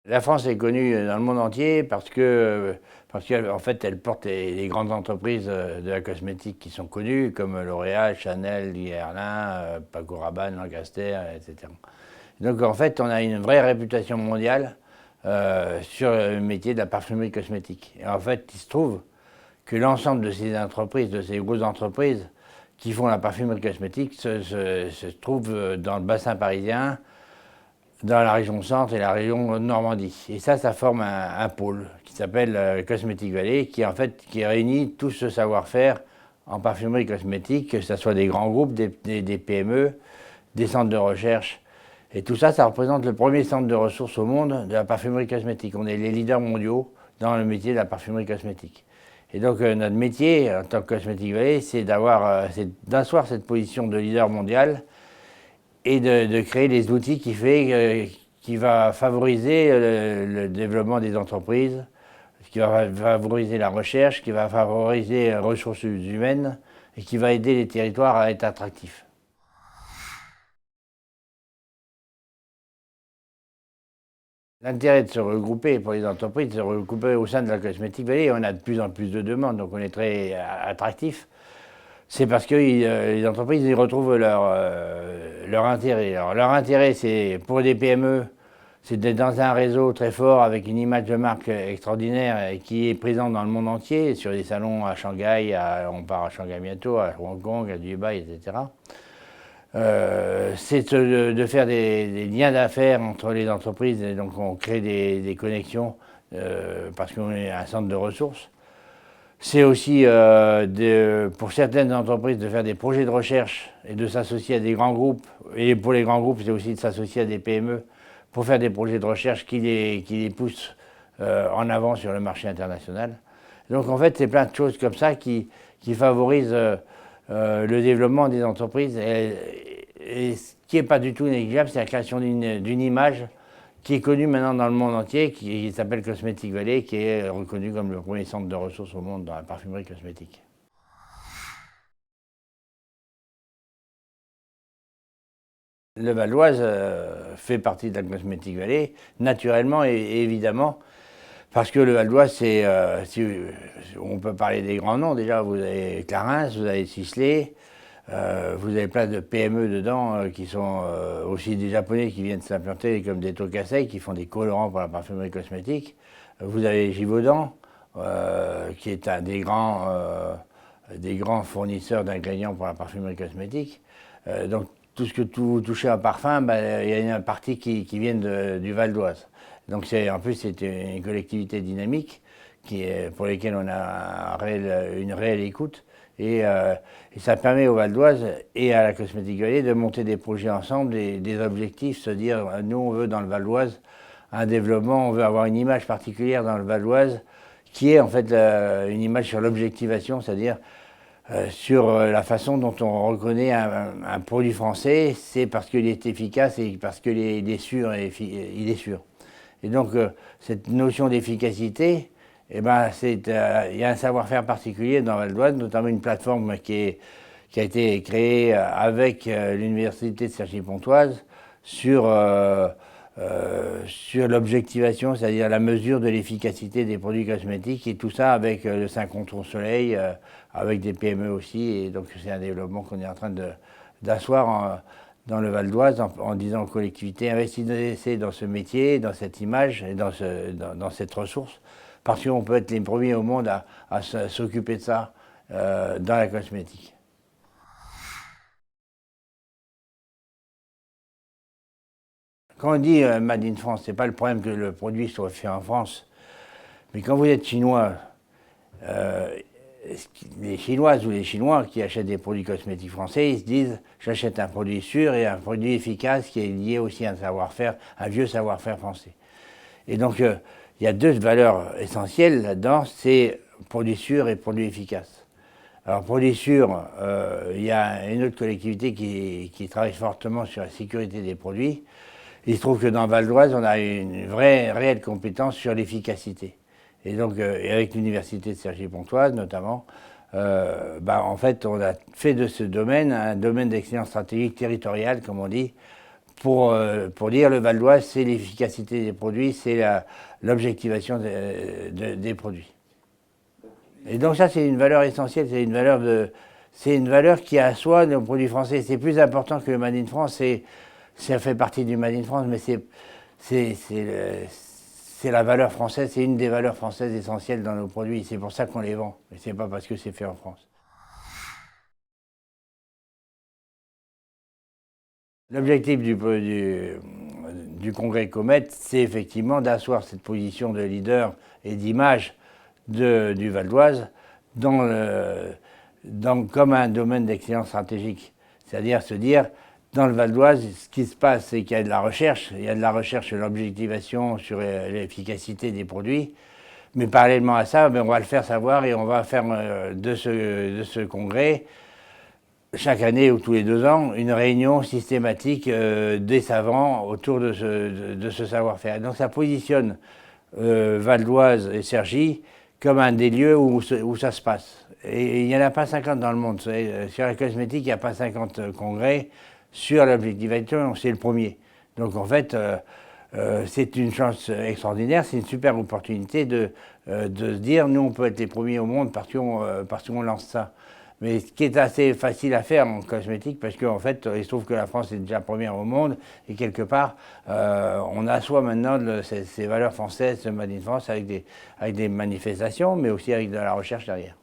La France est connue dans le monde entier parce qu'en fait, elle porte les grandes entreprises de la cosmétique qui sont connues, comme L'Oréal, Chanel, Guerlain, Paco Rabanne, Lancaster, etc. Donc en fait, on a une vraie réputation mondiale sur le métier de la parfumerie cosmétique. Et en fait, il se trouve que l'ensemble de ces entreprises, de ces grosses entreprises qui font la parfumerie cosmétique se trouvent dans le bassin parisien, dans la région centre et la région de Normandie. Et ça forme un pôle qui s'appelle Cosmetic Valley, qui réunit tout ce savoir-faire en parfumerie cosmétique, que ce soit des grands groupes, des PME, des centres de recherche. Et tout ça, ça représente le premier centre de ressources au monde de la parfumerie cosmétique. On est les leaders mondiaux dans le métier de la parfumerie cosmétique. Et donc notre métier en tant que Cosmetic Valley, c'est d'asseoir cette position de leader mondial et de créer des outils qui va favoriser le développement des entreprises, qui va favoriser la recherche, qui va favoriser les ressources humaines et qui va aider les territoires à être attractifs. L'intérêt de se regrouper pour les entreprises, de se regrouper au sein de la Cosmetic Valley, on a de plus en plus de demandes, donc on est très attractif. C'est parce que les entreprises y retrouvent leur intérêt. Alors, leur intérêt, c'est pour des PME, c'est d'être dans un réseau très fort avec une image de marque extraordinaire et qui est présente dans le monde entier, sur des salons à Shanghai, on part à Shanghai bientôt, à Hong Kong, à Dubaï, etc. C'est de faire des liens d'affaires entre les entreprises, et donc on crée des connexions parce qu'on est un centre de ressources. C'est aussi pour certaines entreprises de faire des projets de recherche et de s'associer à des grands groupes. Et pour les grands groupes, c'est aussi de s'associer à des PME pour faire des projets de recherche qui les poussent en avant sur le marché international. Donc en fait, c'est plein de choses comme ça qui favorisent le développement des entreprises. Et ce qui n'est pas du tout négligeable, c'est la création d'une image qui est connu maintenant dans le monde entier, qui s'appelle Cosmetic Valley, qui est reconnu comme le premier centre de ressources au monde dans la parfumerie cosmétique. Le Val d'Oise fait partie de la Cosmetic Valley, naturellement et évidemment, parce que le Val d'Oise, on peut parler des grands noms déjà, vous avez Clarins, vous avez Sisley, vous avez plein de PME dedans qui sont aussi des Japonais qui viennent s'implanter comme des Tokasei qui font des colorants pour la parfumerie cosmétique. Vous avez Givaudan qui est un des grands fournisseurs d'ingrédients pour la parfumerie cosmétique. Donc tout ce que vous touchez à parfum, il y a une partie qui vient du Val d'Oise. Donc en plus c'est une collectivité dynamique pour laquelle on a une réelle écoute. Et ça permet au Val d'Oise et à la Cosmetic Valley de monter des projets ensemble, des objectifs, se dire nous on veut dans le Val d'Oise un développement, on veut avoir une image particulière dans le Val d'Oise qui est en fait une image sur l'objectivation, c'est-à-dire sur la façon dont on reconnaît un produit français, c'est parce qu'il est efficace et parce qu'il est sûr. Il est sûr. Et donc cette notion d'efficacité, eh ben, il y a un savoir-faire particulier dans Val d'Oise, notamment une plateforme qui a été créée avec l'université de Cergy-Pontoise sur l'objectivation, c'est-à-dire la mesure de l'efficacité des produits cosmétiques, et tout ça avec le 5 contre soleil, avec des PME aussi, et donc c'est un développement qu'on est en train d'asseoir dans le Val d'Oise en disant aux collectivités, investissez dans ce métier, dans cette image et dans cette ressource, parce qu'on peut être les premiers au monde à s'occuper de ça dans la cosmétique. Quand on dit Made in France, c'est pas le problème que le produit soit fait en France, mais quand vous êtes chinois, les Chinoises ou les Chinois qui achètent des produits cosmétiques français, ils se disent j'achète un produit sûr et un produit efficace qui est lié aussi à un savoir-faire, un vieux savoir-faire français. Et donc il y a deux valeurs essentielles là-dedans, c'est produit sûr et produit efficace. Alors produit sûr, il y a une autre collectivité qui travaille fortement sur la sécurité des produits. Il se trouve que dans Val d'Oise, on a une réelle compétence sur l'efficacité. Et donc, avec l'université de Cergy-Pontoise notamment, en fait, on a fait de ce domaine un domaine d'excellence stratégique territoriale, comme on dit, pour dire le Val d'Oise, c'est l'efficacité des produits, c'est l'objectivation des produits. Et donc ça, c'est une valeur essentielle, c'est une valeur qui assoit nos produits français. C'est plus important que le Made in France, ça fait partie du Made in France, mais c'est la valeur française, c'est une des valeurs françaises essentielles dans nos produits. C'est pour ça qu'on les vend, et c'est pas parce que c'est fait en France. L'objectif du congrès Comet, c'est effectivement d'asseoir cette position de leader et d'image du Val d'Oise comme un domaine d'excellence stratégique. C'est-à-dire se dire, dans le Val d'Oise, ce qui se passe, c'est qu'il y a de la recherche. Il y a de la recherche sur l'objectivation, sur l'efficacité des produits. Mais parallèlement à ça, on va le faire savoir et on va faire de ce congrès, chaque année ou tous les 2 ans, une réunion systématique des savants autour de ce savoir-faire. Donc ça positionne Val d'Oise et Cergy comme un des lieux où ça se passe. Et il n'y en a pas 50 dans le monde. Sur la cosmétique, il n'y a pas 50 congrès. Sur l'objectivation, c'est le premier. Donc en fait, c'est une chance extraordinaire, c'est une super opportunité de se dire, nous on peut être les premiers au monde parce qu'on lance ça. Mais ce qui est assez facile à faire en cosmétique, parce qu'en fait, il se trouve que la France est déjà première au monde, et quelque part, on assoit maintenant ces valeurs françaises, ce Made in France, avec des manifestations, mais aussi avec de la recherche derrière.